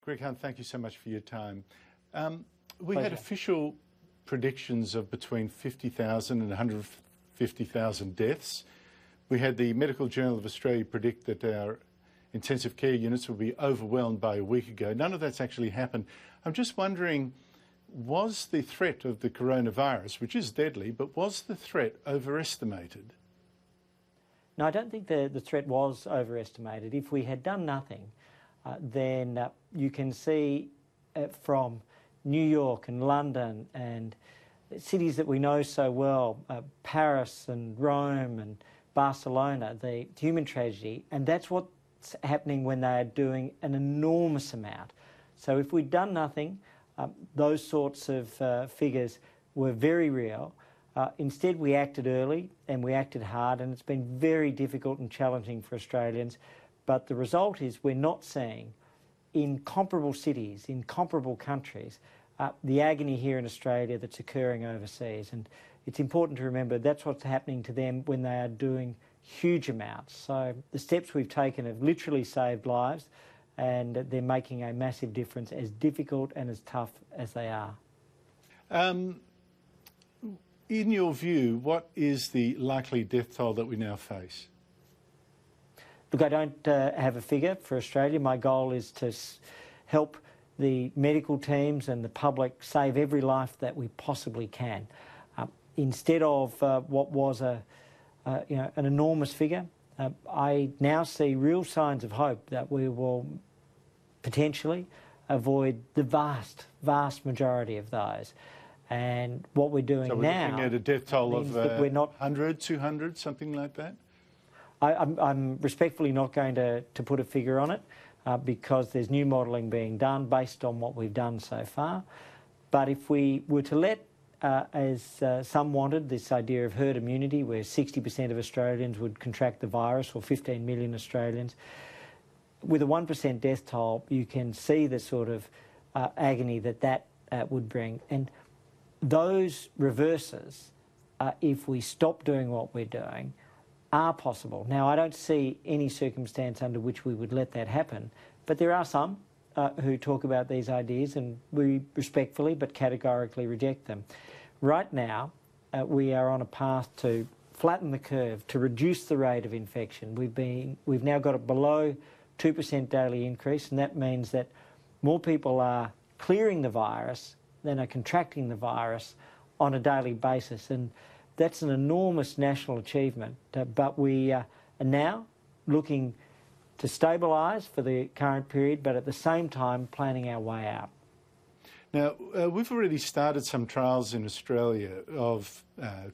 Greg Hunt, thank you so much for your time. We had official predictions of between 50,000 and 150,000 deaths. We had the Medical Journal of Australia predict that our intensive care units will be overwhelmed by a week ago. None of that's actually happened. I'm just wondering, was the threat of the coronavirus, which is deadly, but was the threat overestimated? No, I don't think the threat was overestimated. If we had done nothing, then you can see from New York and London and cities that we know so well, Paris and Rome and Barcelona, the human tragedy, and that's what's happening when they are doing an enormous amount. So if we'd done nothing, those sorts of figures were very real. Instead, we acted early and we acted hard, and it's been very difficult and challenging for Australians. But the result is we're not seeing, in comparable cities, in comparable countries, the agony here in Australia that's occurring overseas. And it's important to remember that's what's happening to them when they are doing huge amounts. So the steps we've taken have literally saved lives, and they're making a massive difference, as difficult and as tough as they are. In your view, what is the likely death toll that we now face? Look, I don't have a figure for Australia. My goal is to help the medical teams and the public save every life that we possibly can. Instead of what was an enormous figure, I now see real signs of hope that we will potentially avoid the vast, vast majority of those. And what we're doing now... So we're looking at a death toll of we're not 100, 200, something like that? I'm respectfully not going to put a figure on it because there's new modelling being done based on what we've done so far. But if we were to let, as some wanted, this idea of herd immunity, where 60% of Australians would contract the virus, or 15 million Australians, with a 1% death toll, you can see the sort of agony that would bring. And those reverses, if we stop doing what we're doing, are possible. Now, I don't see any circumstance under which we would let that happen, but there are some who talk about these ideas, and we respectfully but categorically reject them. Right now, we are on a path to flatten the curve, to reduce the rate of infection. We've now got it below 2% daily increase, and that means that more people are clearing the virus than are contracting the virus on a daily basis. And that's an enormous national achievement. But we are now looking to stabilise for the current period, but at the same time planning our way out. Now, we've already started some trials in Australia of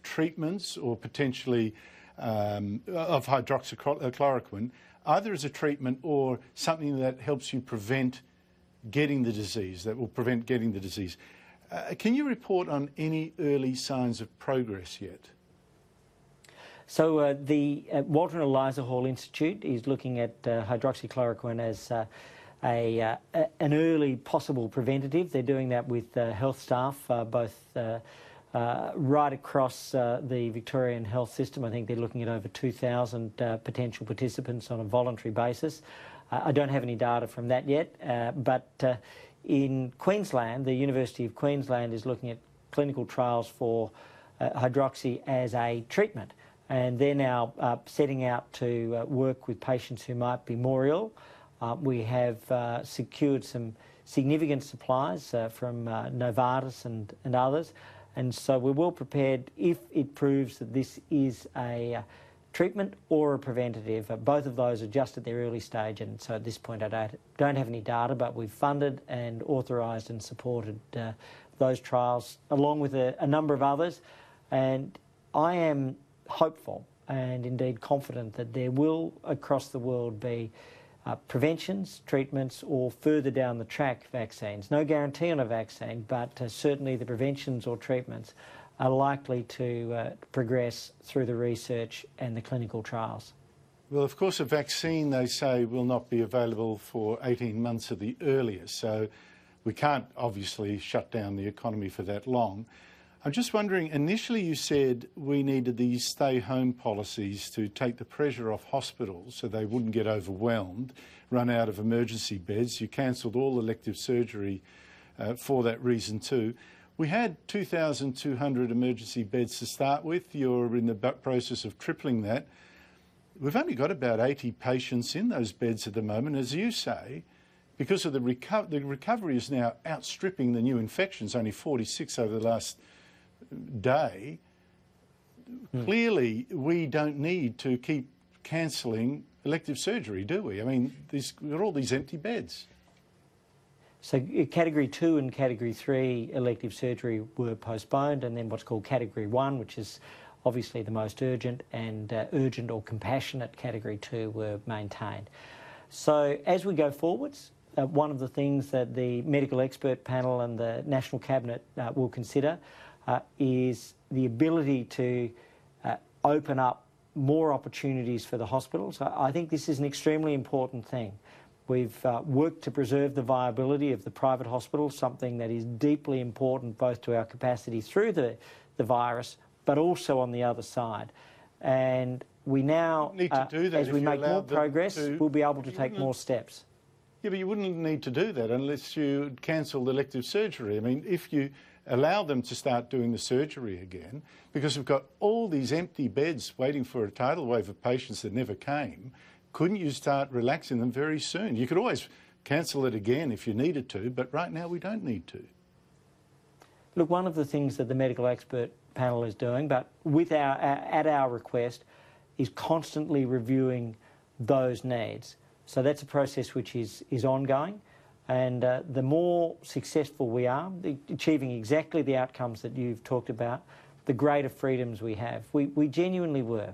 treatments or potentially of hydroxychloroquine, either as a treatment or something that helps you prevent getting the disease, that will prevent getting the disease. Can you report on any early signs of progress yet? So the Walter and Eliza Hall Institute is looking at hydroxychloroquine as an early possible preventative. They're doing that with health staff, both right across the Victorian health system. I think they're looking at over 2,000 potential participants on a voluntary basis. I don't have any data from that yet, but in Queensland, the University of Queensland is looking at clinical trials for hydroxy as a treatment, and they're now setting out to work with patients who might be more ill. We have secured some significant supplies from Novartis and others, and so we're well prepared if it proves that this is a treatment or a preventative. Both of those are just at their early stage, and so at this point I don't have any data, but we've funded and authorised and supported those trials along with a number of others, and I am hopeful and indeed confident that there will across the world be preventions, treatments, or further down the track vaccines. No guarantee on a vaccine, but certainly the preventions or treatments are likely to progress through the research and the clinical trials. Well, of course, a vaccine, they say, will not be available for 18 months at the earliest, so we can't obviously shut down the economy for that long. I'm just wondering, initially you said we needed these stay-home policies to take the pressure off hospitals so they wouldn't get overwhelmed, run out of emergency beds. You cancelled all elective surgery for that reason too. We had 2,200 emergency beds to start with. You're in the process of tripling that. We've only got about 80 patients in those beds at the moment, as you say, because of the recovery is now outstripping the new infections, only 46 over the last day. Clearly, we don't need to keep cancelling elective surgery, do we? I mean, we've got all these empty beds. So Category 2 and Category 3 elective surgery were postponed, and then what's called Category 1, which is obviously the most urgent, and urgent or compassionate Category 2 were maintained. So as we go forwards, one of the things that the medical expert panel and the National Cabinet will consider is the ability to open up more opportunities for the hospitals. I think this is an extremely important thing. We've worked to preserve the viability of the private hospitals, something that is deeply important both to our capacity through the virus, but also on the other side. And we now, need to do that as we make more progress, we'll be able to take more steps. Yeah, but you wouldn't need to do that unless you cancelled elective surgery. I mean, if you allow them to start doing the surgery again, because we've got all these empty beds waiting for a tidal wave of patients that never came, couldn't you start relaxing them very soon? You could always cancel it again if you needed to, but right now we don't need to. Look, one of the things that the medical expert panel is doing, but with at our request, is constantly reviewing those needs. So that's a process which is ongoing. And the more successful we are, achieving exactly the outcomes that you've talked about, the greater freedoms we have. We genuinely were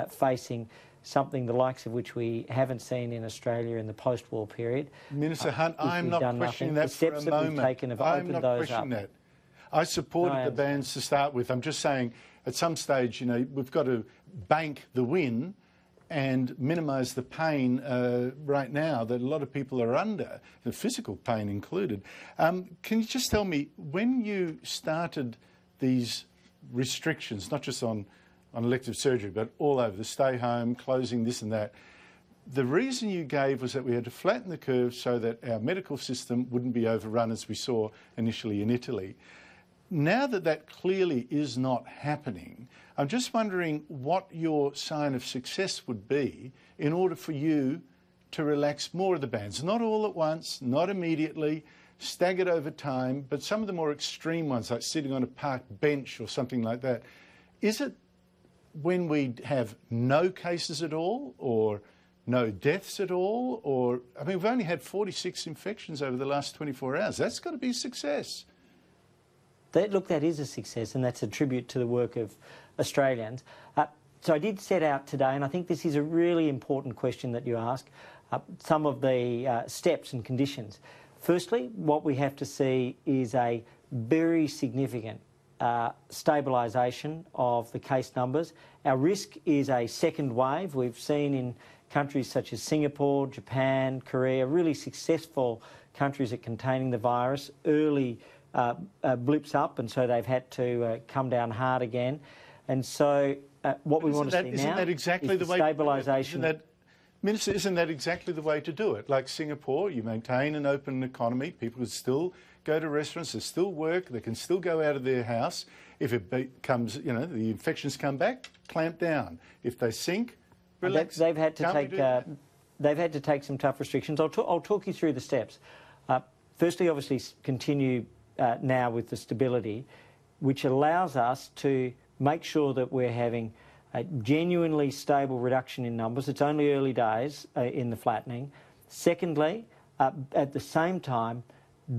facing something the likes of which we haven't seen in Australia in the post-war period. Minister Hunt, I'm not questioning that for a moment. The steps that we've taken have opened those up. That. I supported the bans to start with. I'm just saying at some stage, you know, we've got to bank the win and minimise the pain right now that a lot of people are under, the physical pain included. Can you just tell me, when you started these restrictions, not just on elective surgery, but all over, the stay home, closing this and that, the reason you gave was that we had to flatten the curve so that our medical system wouldn't be overrun, as we saw initially in Italy. Now that that clearly is not happening, I'm just wondering what your sign of success would be in order for you to relax more of the bans. Not all at once, not immediately, staggered over time, but some of the more extreme ones, like sitting on a park bench or something like that. Is it when we have no cases at all, or no deaths at all? Or, I mean, we've only had 46 infections over the last 24 hours. That's got to be a success. Look, that is a success, and that's a tribute to the work of Australians. So I did set out today, and I think this is a really important question that you ask, some of the steps and conditions. Firstly, what we have to see is a very significant stabilisation of the case numbers. Our risk is a second wave. We've seen in countries such as Singapore, Japan, Korea, really successful countries at containing the virus, early blips up, and so they've had to come down hard again. And so what we want to see now is the stabilisation. Minister, isn't that exactly the way to do it? Like Singapore, you maintain an open economy, people can still go to restaurants, they still work, they can still go out of their house. If it becomes, you know, the infections come back, clamp down. If they sink, relax. They've had to take some tough restrictions. I'll talk you through the steps. Firstly, obviously, continue now with the stability, which allows us to make sure that we're having a genuinely stable reduction in numbers. It's only early days in the flattening. Secondly, at the same time,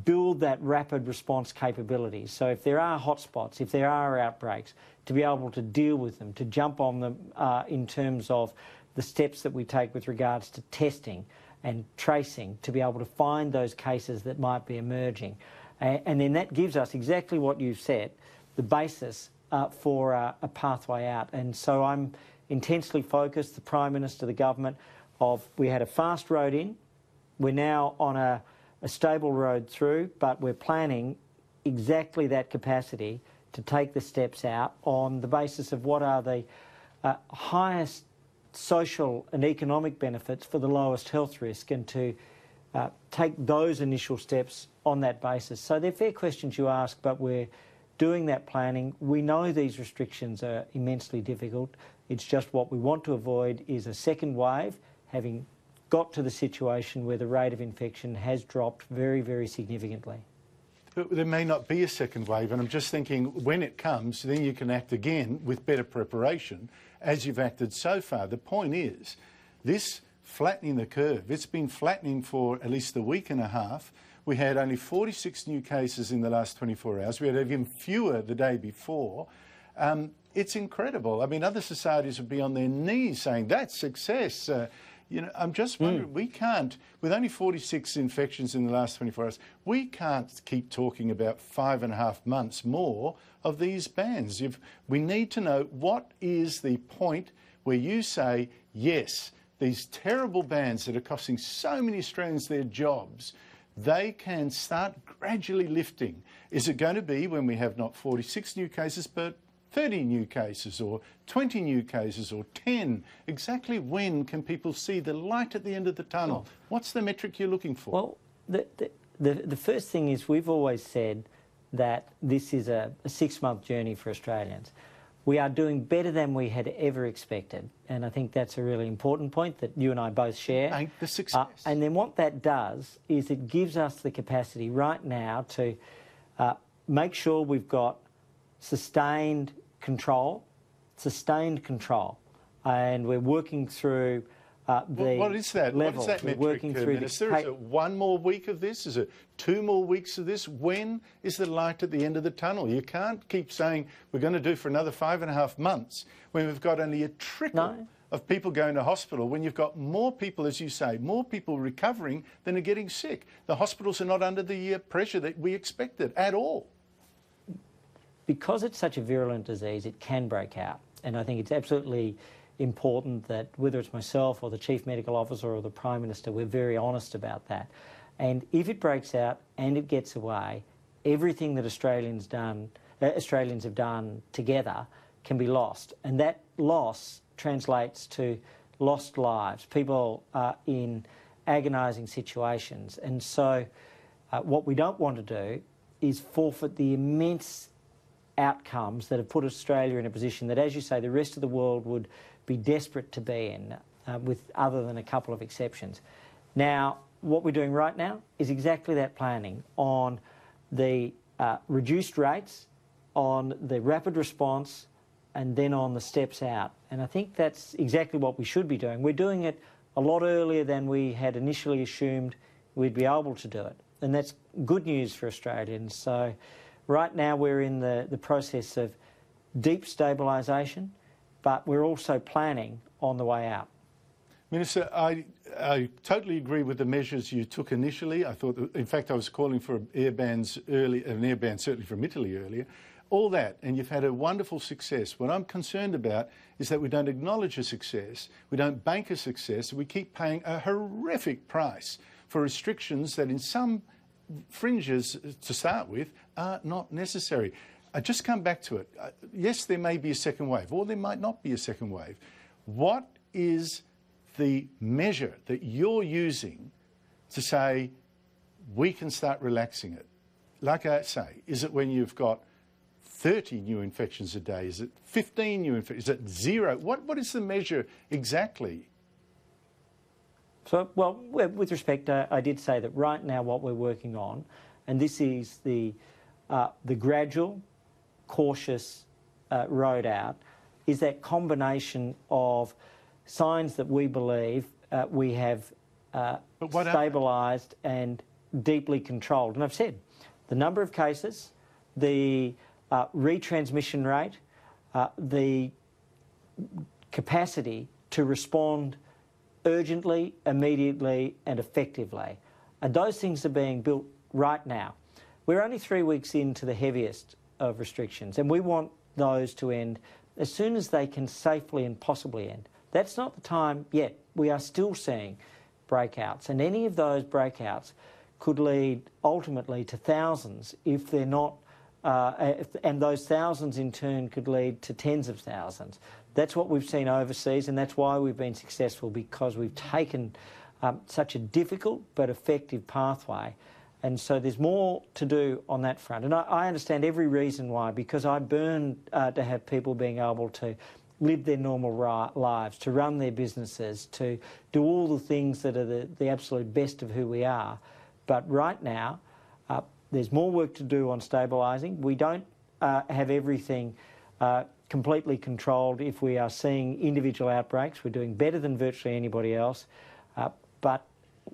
build that rapid response capability. So if there are hotspots, if there are outbreaks, to be able to deal with them, to jump on them in terms of the steps that we take with regards to testing and tracing, to be able to find those cases that might be emerging. And then that gives us exactly what you've said, the basis for a pathway out. And so I'm intensely focused, the Prime Minister, the government, we had a fast road in, we're now on a stable road through, but we're planning exactly that capacity to take the steps out on the basis of what are the highest social and economic benefits for the lowest health risk, and to take those initial steps on that basis. So they're fair questions you ask, but we're doing that planning. We know these restrictions are immensely difficult. It's just what we want to avoid is a second wave, having got to the situation where the rate of infection has dropped very, very significantly. But there may not be a second wave, and I'm just thinking when it comes, then you can act again with better preparation, as you've acted so far. The point is, this flattening the curve, it's been flattening for at least a week and a half. We had only 46 new cases in the last 24 hours. We had even fewer the day before. It's incredible. I mean, other societies would be on their knees saying, that's success. You know, I'm just wondering, we can't, with only 46 infections in the last 24 hours, we can't keep talking about 5.5 months more of these bans. We need to know, what is the point where you say, yes, these terrible bans that are costing so many Australians their jobs, they can start gradually lifting. Is it going to be when we have not 46 new cases, but 30 new cases, or 20 new cases, or 10? Exactly when can people see the light at the end of the tunnel? What's the metric you're looking for? Well, the first thing is, we've always said that this is a 6-month journey for Australians. We are doing better than we had ever expected, and I think that's a really important point that you and I both share. Ain't the success. And then what that does is it gives us the capacity right now to make sure we've got sustained control, and we're working through the what is that? level. What is that we're metric, working through Minister? Is it 1 more week of this? Is it 2 more weeks of this? When is the light at the end of the tunnel? You can't keep saying we're going to do for another 5.5 months when we've got only a trickle of people going to hospital, when you've got more people, as you say, more people recovering than are getting sick. The hospitals are not under the pressure that we expected at all. Because it's such a virulent disease, it can break out. And I think it's absolutely important that, whether it's myself or the Chief Medical Officer or the Prime Minister, we're very honest about that. And if it breaks out and it gets away, everything that Australians have done together can be lost. And that loss translates to lost lives. People are in agonising situations. And so what we don't want to do is forfeit the immense outcomes that have put Australia in a position that, as you say, the rest of the world would be desperate to be in, with other than a couple of exceptions. Now, what we're doing right now is exactly that planning on the reduced rates, on the rapid response, and then on the steps out. And I think that's exactly what we should be doing. We're doing it a lot earlier than we had initially assumed we'd be able to do it. And that's good news for Australians. So right now we're in the process of deep stabilisation, but we're also planning on the way out. Minister, I totally agree with the measures you took initially. I thought, in fact, I was calling for air bans early, an air ban certainly from Italy earlier. All that, and you've had a wonderful success. What I'm concerned about is that we don't acknowledge a success, we don't bank a success, we keep paying a horrific price for restrictions that in some fringes, to start with, are not necessary. I just come back to it. Yes, there may be a second wave, or there might not be a second wave. What is the measure that you're using to say we can start relaxing it? Like I say, is it when you've got 30 new infections a day? Is it 15 new infections? Is it 0? What is the measure exactly? So, well, with respect, I did say that right now what we're working on, and this is the gradual, cautious road out, is that combination of signs that we believe we have stabilised and deeply controlled. And I've said the number of cases, the retransmission rate, the capacity to respond urgently, immediately and effectively. And those things are being built right now. We're only 3 weeks into the heaviest of restrictions, and we want those to end as soon as they can safely and possibly end. That's not the time yet. We are still seeing breakouts, and any of those breakouts could lead ultimately to thousands if they're not and those thousands in turn could lead to tens of thousands. That's what we've seen overseas, and that's why we've been successful, because we've taken such a difficult but effective pathway. And so there's more to do on that front. And I understand every reason why, because I burn to have people being able to live their normal lives, to run their businesses, to do all the things that are the absolute best of who we are. But right now, there's more work to do on stabilising. We don't have everything completely controlled if we are seeing individual outbreaks. We're doing better than virtually anybody else. But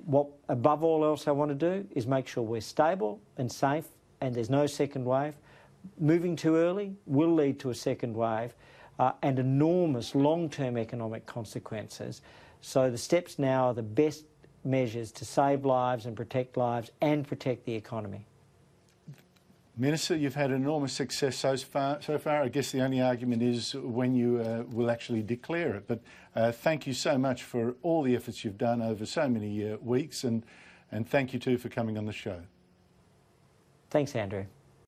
what, above all else, I want to do is make sure we're stable and safe and there's no second wave. Moving too early will lead to a second wave and enormous long-term economic consequences. So the steps now are the best measures to save lives and protect the economy. Minister, you've had enormous success so far. I guess the only argument is when you will actually declare it. But thank you so much for all the efforts you've done over so many weeks, and thank you too for coming on the show. Thanks, Andrew.